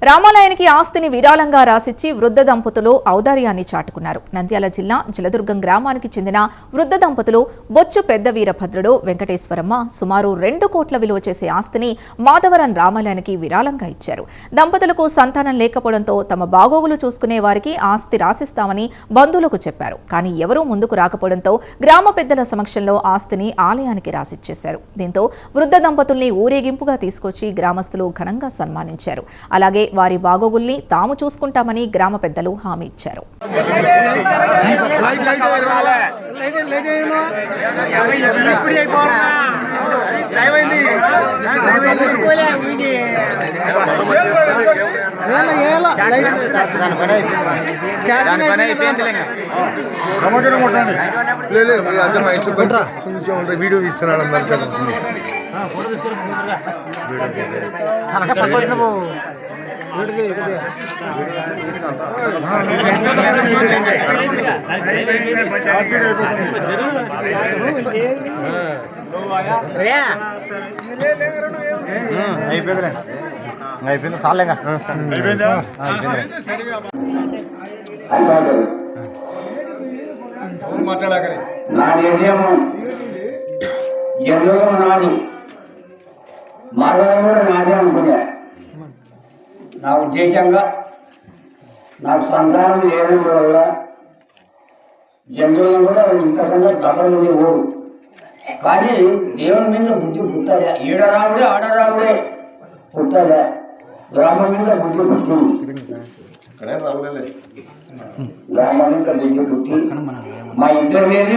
రామాలయానికి ఆస్తిని విరాళంగా రాసిచ్చి వృద్ధ దంపతులు ఔదార్యాన్ని చాటుకున్నారు. నంద్యాల జిల్లా జలదుర్గం గ్రామానికి చెందిన వృద్ధ దంపతులు బొచ్చు పెద్ద వీరభద్రుడు, వెంకటేశ్వరమ్మ సుమారు 2 కోట్ల విలువ చేసే ఆస్తిని మాధవరం రామాలయానికి విరాళంగా ఇచ్చారు. దంపతులకు సంతానం లేకపోవడంతో తమ బాగోగులు చూసుకునే వారికి ఆస్తి రాసిస్తామని బంధువులకు చెప్పారు. కానీ ఎవరూ ముందుకు రాకపోవడంతో గ్రామ పెద్దల సమక్షంలో ఆస్తిని ఆలయానికి రాసిచ్చేశారు. దీంతో వృద్ధ దంపతుల్ని ఊరేగింపుగా తీసుకొచ్చి గ్రామస్తులు ఘనంగా సన్మానించారు. అలాగే వారి బాగోగుల్ని తాము చూసుకుంటామని గ్రామ పెద్దలు హామీ ఇచ్చారు. వీడియో ఇస్తున్నాడు అయిపోయింది సాలేగా మాట్లాడాకరి నాది మాధవం కూడా నాదే అనుకున్నా. నా ఉద్దేశంగా నాకు సంతానం లేని వల్ల జంతువులను కూడా ఇంతకన్నా గబరుంది ఓడు. కానీ దేవుని మీద బుద్ధి పుట్టాలి. ఈడరాముడే ఆడరాముడే పుట్టాలి. గ్రామం మీద బుద్ధి పుట్టింది. గ్రామం మీద బుద్ధి పుట్టి మా ఇద్దరి మీద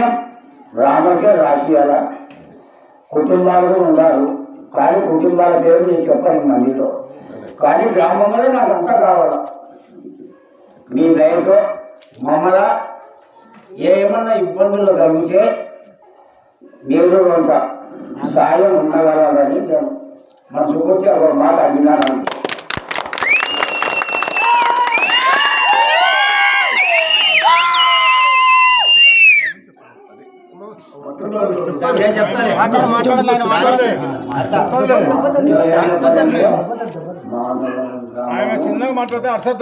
రామకే రాసియాల. కుటుంబాలు ఉండాలి కానీ కుటుంబాల పేరు నేను చెప్పాను మందిలో. కానీ గ్రామంలో నాకు అంతా కావాల. మీ దయతో మమ్మల్ని ఏమన్నా ఇబ్బందులు కలిగితే మీరు కొంత సాయం ఉండగలని మనసు పూర్తి ఒక మాట అడిగినాను. చిన్నగా మాట్లాడితే అర్థం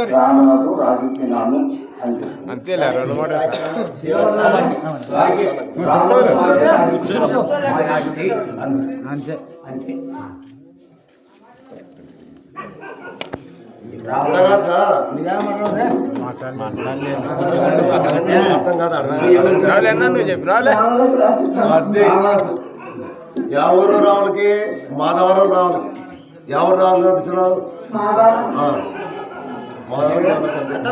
అంతేలే 2 మాటలు అంతే అంతే. ఎవరు రావులకి మాధవరం రావులకి ఎవరు రావాలి నడిచినారు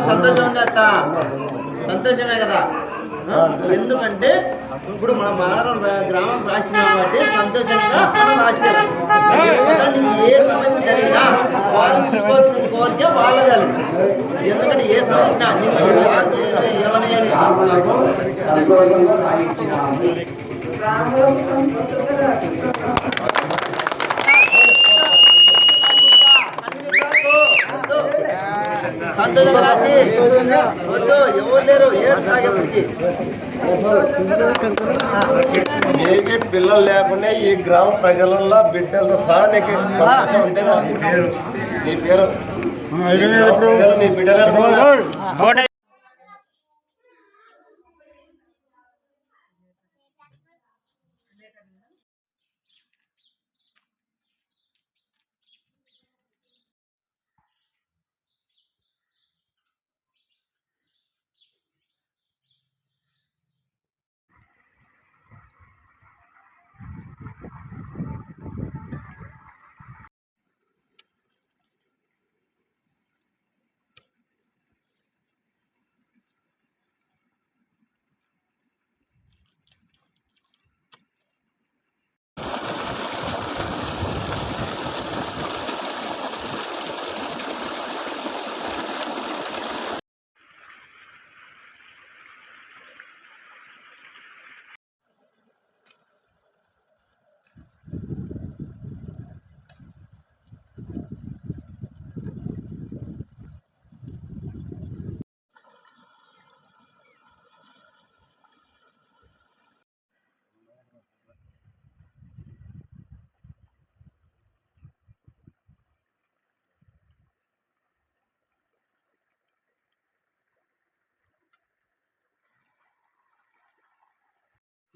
సంతోషం ఉంది అత్త, సంతోషమే కదా. ఎందుకంటే ఇప్పుడు మన మాధవరం గ్రామం రాసిన కాబట్టి సంతోషంగా మనం రాసినారు. నీకు ఏ సమస్య జరిగినా వాళ్ళు చూసుకోవాల్సిన కోరిక వాళ్ళది. ఎందుకంటే ఏ సమస్య వచ్చినా నీకు సంతోషంగా రాసి వద్దు ఎవరు లేరు ఏడు సాగేప్పటికి. నీకు పిల్లలు లేకుండా ఈ గ్రామ ప్రజలలో బిడ్డలతో సహా నీకు సంతోషం ఉంటేనా? నీ పేరు నీ బిడ్డలు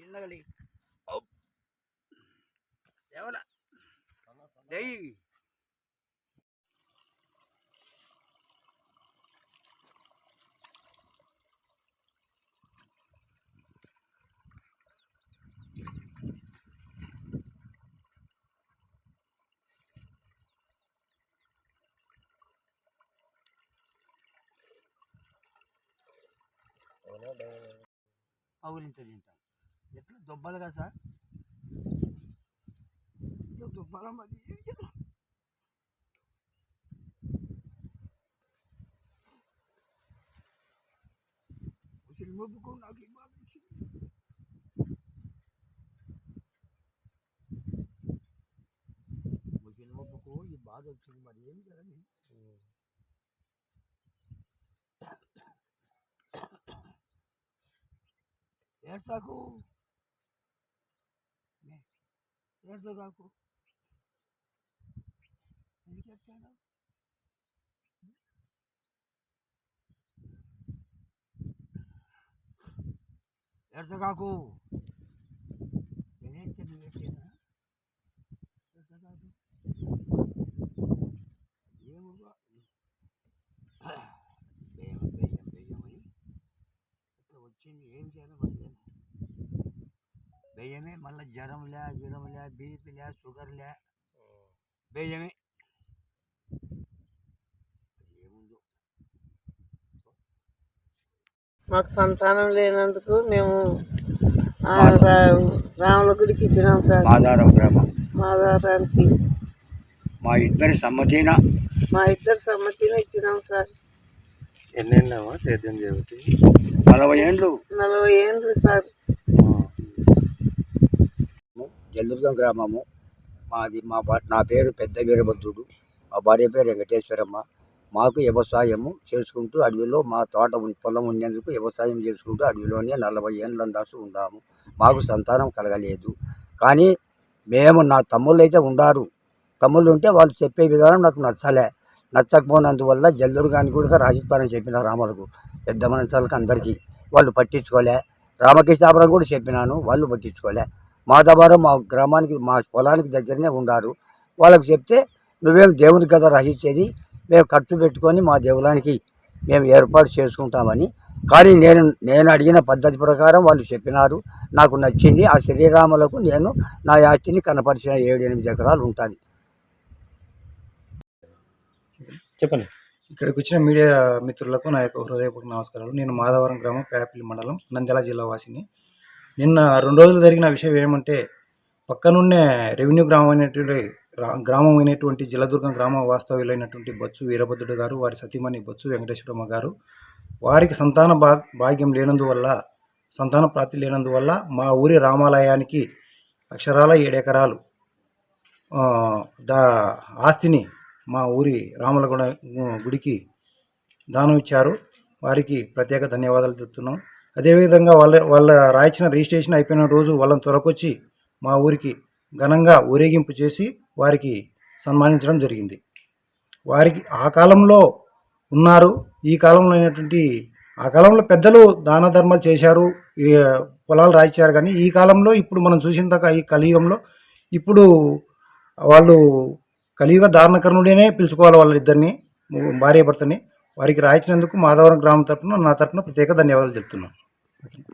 చిన్నగలి ఎవరా జై పగులింత తింటాం ఎట్లా దుబ్బలు కదా సార్ దుబ్బల మరి మొబ్బుకు నాకు ఈ బాధ వచ్చింది. మొబ్బుకు ఈ బాధ వచ్చింది మరి ఏం కదండి. ఏడ్చాకు ఏడ్చగాకు ఎందుకు ఏడ్చాను ఏడ్చగాకు నేనేంటే నువ్వు ఏడ్చేనా ఏడ్చగాకు ఏముగా బెయ్యమని ఇట్లా వచ్చింది ఏం చేయాలి మరి బెయ్యమే మళ్ళీ జ్వరంలే బీపీలే షుగర్లే బెయ్యమే ఏముందో మాకు సంతానం లేనందుకు మేము రాముల గుడికి ఇచ్చినాం సార్. మాదారం గ్రామం మాదారానికి మా ఇద్దరి సమ్మతిన ఇచ్చినాం సార్. ఎన్నేళ్ళమా సేద్యం చేయవచ్చు 40 ఏండ్లు 40 ఏండ్లు సార్. జలదుర్గం గ్రామము మాది. నా పేరు పెద్ద వీరభద్రుడు, మా భార్య పేరు వెంకటేశ్వరమ్మ. మాకు వ్యవసాయము చేసుకుంటూ అడవిలో మా తోట పొలం ఉండేందుకు వ్యవసాయం చేసుకుంటూ అడవిలోనే 40 ఏండ్ల దాకా ఉన్నాము. మాకు సంతానం కలగలేదు. కానీ మేము నా తమ్ముళ్ళు అయితే ఉండారు. తమ్ముళ్ళు ఉంటే వాళ్ళు చెప్పే విధానం నాకు నచ్చకపోయినందువల్ల జలదుర్గానికి కూడా రాజస్థానం చెప్పిన రాములకు పెద్ద మనుషులకు అందరికీ వాళ్ళు పట్టించుకోలే. రామకృష్ణాపురం కూడా చెప్పినాను, వాళ్ళు పట్టించుకోలే. మాధవరం మా గ్రామానికి మా పొలానికి దగ్గరనే ఉండారు. వాళ్ళకి చెప్తే నువ్వేం దేవునికి కదా రచించేది, మేము ఖర్చు పెట్టుకొని మా దేవులానికి మేము ఏర్పాటు చేసుకుంటామని. కానీ నేను అడిగిన పద్ధతి ప్రకారం వాళ్ళు చెప్పినారు, నాకు నచ్చింది. ఆ శ్రీరాములకు నేను నా ఆస్తిని కనపరిచిన 7-8 ఎకరాలు ఉంటుంది. చెప్పండి. ఇక్కడికి వచ్చిన మీడియా మిత్రులకు నా యొక్క హృదయపూర్వక నమస్కారాలు. నేను మాధవరం గ్రామం, పేపల్లి మండలం, నంద్యాల జిల్లా వాసిని. నిన్న 2 రోజులు జరిగిన విషయం ఏమంటే, పక్కనున్నే రెవెన్యూ గ్రామం అయినటువంటి జలదుర్గం గ్రామ వాస్తవ్యులైనటువంటి బొచ్చు వీరభద్రుడు గారు, వారి సతీమణి బొచ్చు వెంకటేశ్వరమ్మ గారు, వారికి సంతాన ప్రాప్తి లేనందువల్ల మా ఊరి రామాలయానికి అక్షరాల 7 ఎకరాలు ఆస్తిని మా ఊరి రాముల గుడికి దానం ఇచ్చారు. వారికి ప్రత్యేక ధన్యవాదాలు చెప్తున్నాం. అదేవిధంగా వాళ్ళ రాయించిన రిజిస్ట్రేషన్ అయిపోయిన రోజు వాళ్ళని త్వరకొచ్చి మా ఊరికి ఘనంగా ఊరేగింపు చేసి వారికి సన్మానించడం జరిగింది. వారికి ఆ కాలంలో ఉన్నారు, ఈ కాలంలో అయినటువంటి ఆ కాలంలో పెద్దలు దాన ధర్మాలు చేశారు, పొలాలు రాయించారు. కానీ ఈ కాలంలో ఇప్పుడు మనం చూసిన దాకా ఈ కలియుగంలో ఇప్పుడు వాళ్ళు కలియుగ దారుణకర్ణుడేనే పిలుచుకోవాలి వాళ్ళిద్దరిని, భార్యాభర్తని. వారికి రాయించినందుకు మాధవరం గ్రామం తరఫున నా తరఫున ప్రత్యేక ధన్యవాదాలు చెప్తున్నాను.